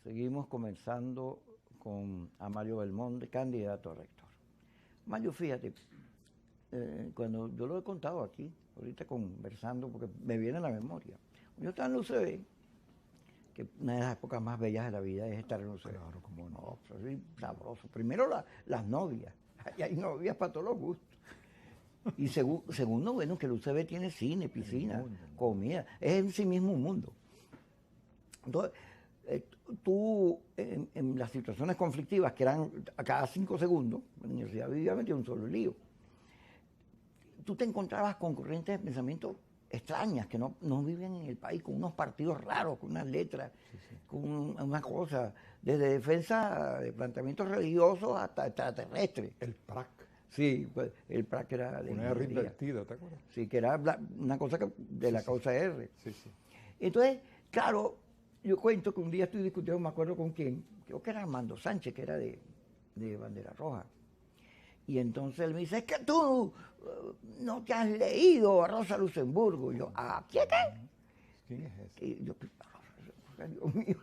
Seguimos comenzando con Mario Belmonte, candidato a rector. Mario, fíjate, cuando yo lo he contado aquí, ahorita conversando, porque me viene a la memoria. Yo estaba en la UCB, que una de las épocas más bellas de la vida es estar en la UCB. Claro, cómo no. Pues, es sabroso. Primero las novias, y hay novias para todos los gustos. Y segundo, bueno, que el UCB tiene cine, piscina, comida, es en sí mismo un mundo. Entonces, tú, en las situaciones conflictivas, que eran a cada 5 segundos, la universidad vivía metida en un solo lío, tú te encontrabas con corrientes de pensamiento extrañas que no viven en el país, con unos partidos raros, con unas letras, con una cosa, desde defensa de planteamientos religiosos hasta extraterrestres. El PRAC. Sí, pues, el PRAC era de una R invertida, ¿te acuerdas? Sí, que era una cosa de la causa R. Sí, sí. Entonces, claro, yo cuento que un día estoy discutiendo, me acuerdo con quién, creo que era Armando Sánchez, que era de Bandera Roja. Y entonces él me dice, es que tú no te has leído a Rosa Luxemburgo. Y yo, ¿a quién es? ¿Quién es ese? Y yo, Dios mío,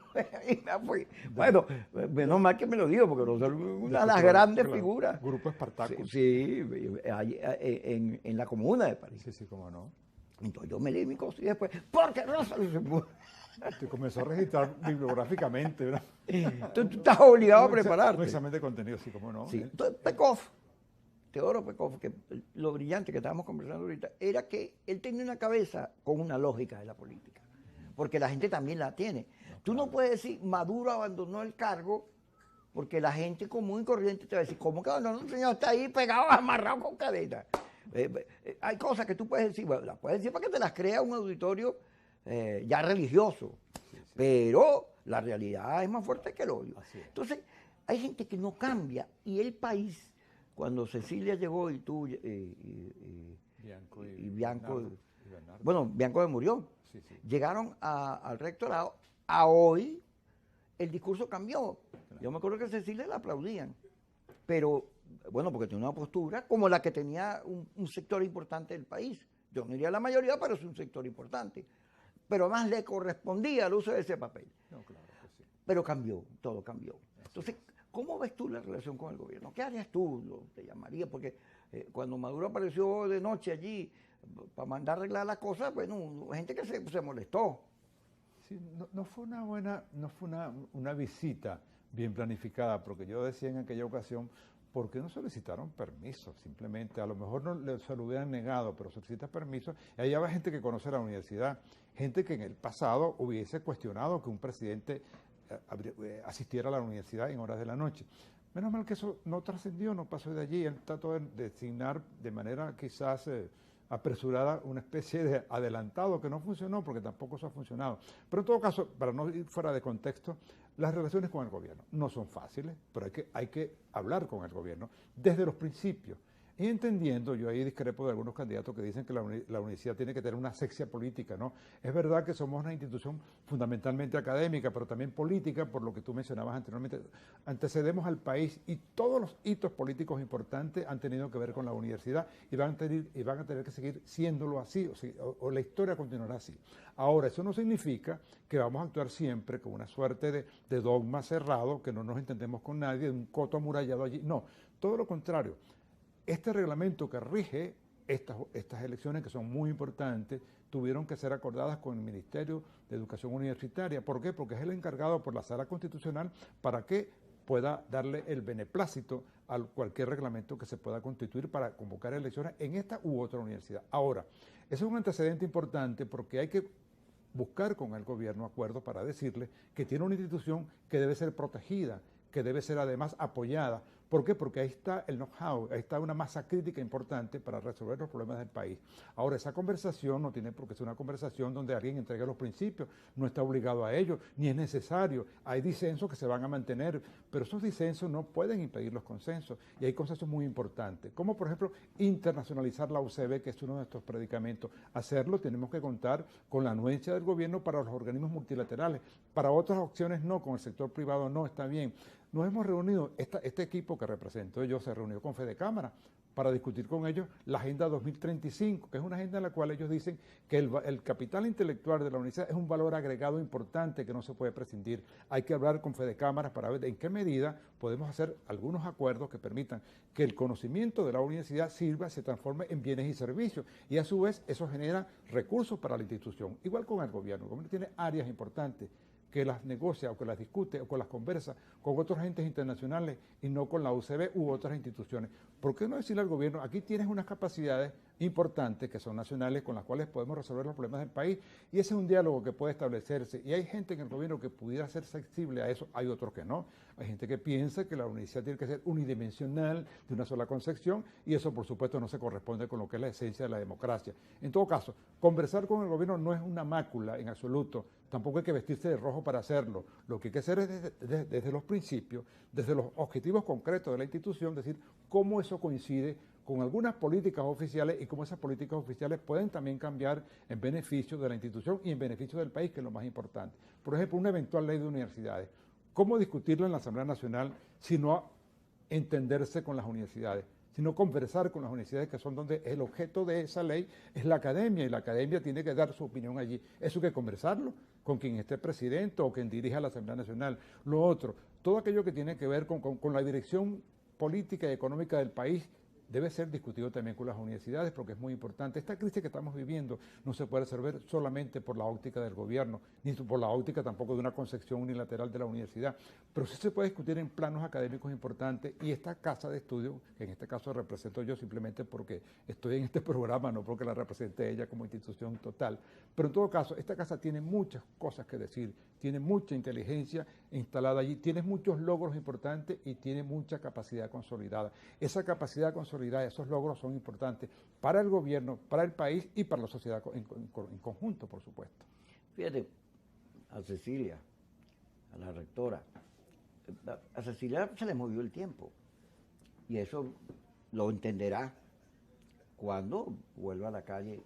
y me fui. Bueno, menos mal que me lo digo, porque Rosa Luxemburgo es una de las grandes figuras. Grupo Espartaco. Sí, en la Comuna de París. Sí, sí, cómo no. Entonces yo me leí mi cosa y después, porque Rosa Luxemburgo. Te comenzó a registrar bibliográficamente, ¿verdad? Entonces tú estás obligado a prepararte. Un examen de contenido, sí, cómo no. Sí. Entonces Pekov, Teodoro Pekov, que lo brillante que estábamos conversando ahorita, era que él tenía una cabeza con una lógica de la política, porque la gente también la tiene. Tú no puedes decir, Maduro abandonó el cargo, porque la gente común y corriente te va a decir, ¿cómo que abandonó? Un señor está ahí pegado, amarrado con cadena. Hay cosas que tú puedes decir, bueno, las puedes decir para que te las crea un auditorio ya religioso, pero la realidad es más fuerte que el odio. Entonces, hay gente que no cambia, y el país, cuando Cecilia llegó y tú, Bianco, bueno, Bianco murió, llegaron al rectorado, a hoy el discurso cambió. Yo me acuerdo que a Cecilia la aplaudían, pero bueno, porque tenía una postura como la que tenía un sector importante del país. Yo no diría la mayoría, pero es un sector importante. Pero además le correspondía el uso de ese papel. No, claro que sí. Pero cambió, todo cambió. Entonces, ¿cómo ves tú la relación con el gobierno? ¿Qué harías tú? Te llamaría, porque cuando Maduro apareció de noche allí para mandar arreglar las cosas, bueno, gente que se molestó. Sí, no fue una visita bien planificada, porque yo decía en aquella ocasión, ¿por qué no solicitaron permiso? Simplemente, a lo mejor no se lo hubieran negado, pero solicitas permiso. Y allá va gente que conoce la universidad, gente que en el pasado hubiese cuestionado que un presidente asistiera a la universidad en horas de la noche. Menos mal que eso no trascendió, no pasó de allí. Él trató de designar de manera quizás apresurada una especie de adelantado que no funcionó, porque tampoco eso ha funcionado. Pero en todo caso, para no ir fuera de contexto, las relaciones con el gobierno no son fáciles, pero hay que hablar con el gobierno desde los principios. Y entendiendo, yo ahí discrepo de algunos candidatos que dicen que la universidad tiene que tener una asepsia política, ¿no? Es verdad que somos una institución fundamentalmente académica, pero también política, por lo que tú mencionabas anteriormente. Antecedemos al país y todos los hitos políticos importantes han tenido que ver con la universidad y van a tener que seguir siéndolo así, o la historia continuará así. Ahora, eso no significa que vamos a actuar siempre con una suerte de dogma cerrado, que no nos entendemos con nadie, de un coto amurallado allí. No, todo lo contrario. Este reglamento que rige estas elecciones, que son muy importantes, tuvieron que ser acordadas con el Ministerio de Educación Universitaria. ¿Por qué? Porque es el encargado por la Sala Constitucional para que pueda darle el beneplácito a cualquier reglamento que se pueda constituir para convocar elecciones en esta u otra universidad. Ahora, eso es un antecedente importante porque hay que buscar con el gobierno acuerdos para decirle que tiene una institución que debe ser protegida, que debe ser además apoyada. ¿Por qué? Porque ahí está el know-how, ahí está una masa crítica importante para resolver los problemas del país. Ahora, esa conversación no tiene por qué ser una conversación donde alguien entregue los principios, no está obligado a ello, ni es necesario. Hay disensos que se van a mantener, pero esos disensos no pueden impedir los consensos. Y hay consensos muy importantes, como por ejemplo internacionalizar la UCB, que es uno de nuestros predicamentos. Hacerlo tenemos que contar con la anuencia del gobierno para los organismos multilaterales. Para otras opciones no, con el sector privado no, está bien. Nos hemos reunido, este equipo que represento yo se reunió con Fedecámara para discutir con ellos la Agenda 2035, que es una agenda en la cual ellos dicen que el capital intelectual de la universidad es un valor agregado importante que no se puede prescindir. Hay que hablar con Fedecámaras para ver en qué medida podemos hacer algunos acuerdos que permitan que el conocimiento de la universidad sirva, se transforme en bienes y servicios, y a su vez eso genera recursos para la institución. Igual con el gobierno tiene áreas importantes que las negocia o que las discute o que las conversa con otros agentes internacionales y no con la UCB u otras instituciones. ¿Por qué no decirle al gobierno, aquí tienes unas capacidades importantes que son nacionales con las cuales podemos resolver los problemas del país? Y ese es un diálogo que puede establecerse. Y hay gente en el gobierno que pudiera ser sensible a eso, hay otros que no. Hay gente que piensa que la universidad tiene que ser unidimensional, de una sola concepción, y eso por supuesto no se corresponde con lo que es la esencia de la democracia. En todo caso, conversar con el gobierno no es una mácula en absoluto, tampoco hay que vestirse de rojo para hacerlo. Lo que hay que hacer es desde los principios, desde los objetivos concretos de la institución, decir cómo eso coincide con algunas políticas oficiales y cómo esas políticas oficiales pueden también cambiar en beneficio de la institución y en beneficio del país, que es lo más importante. Por ejemplo, una eventual ley de universidades. ¿Cómo discutirlo en la Asamblea Nacional sino entenderse con las universidades? Sino conversar con las universidades, que son donde el objeto de esa ley es la academia, y la academia tiene que dar su opinión allí. Eso hay que conversarlo con quien esté presidente o quien dirija la Asamblea Nacional. Lo otro, todo aquello que tiene que ver con la dirección política y económica del país, debe ser discutido también con las universidades, porque es muy importante. Esta crisis que estamos viviendo no se puede resolver solamente por la óptica del gobierno, ni por la óptica tampoco de una concepción unilateral de la universidad, pero sí se puede discutir en planos académicos importantes, y esta casa de estudio, que en este caso represento yo simplemente porque estoy en este programa, no porque la represente ella como institución total, pero en todo caso, esta casa tiene muchas cosas que decir, tiene mucha inteligencia instalada allí, tiene muchos logros importantes y tiene mucha capacidad consolidada. Esa capacidad consolidada, esos logros son importantes para el gobierno, para el país y para la sociedad en conjunto, por supuesto. Fíjate, a Cecilia, a la rectora, a Cecilia se le movió el tiempo, y eso lo entenderá cuando vuelva a la calle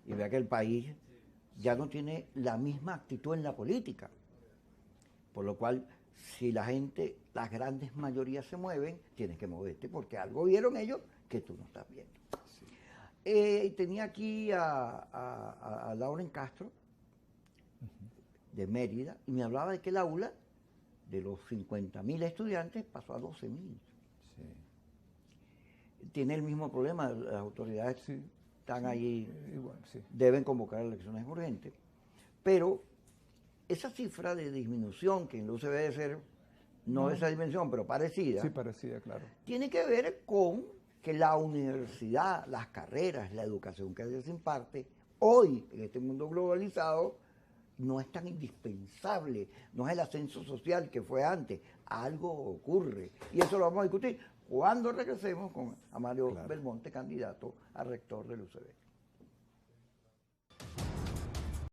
y vea que el país ya no tiene la misma actitud en la política. Por lo cual, si la gente, las grandes mayorías se mueven, tienes que moverte, porque algo vieron ellos que tú no estás viendo. Sí. Tenía aquí a Lauren Castro, de Mérida, y me hablaba de que el aula, de los 50.000 estudiantes, pasó a 12.000. Sí. Tiene el mismo problema, las autoridades están allí, deben convocar elecciones urgentes, pero esa cifra de disminución, que en la UCB debe ser, no de esa dimensión, pero parecida, sí, parecida, claro, tiene que ver con que la universidad, las carreras, la educación que se imparte, hoy, en este mundo globalizado, no es tan indispensable, no es el ascenso social que fue antes, algo ocurre, y eso lo vamos a discutir cuando regresemos con Mario Belmonte, candidato a rector del UCB.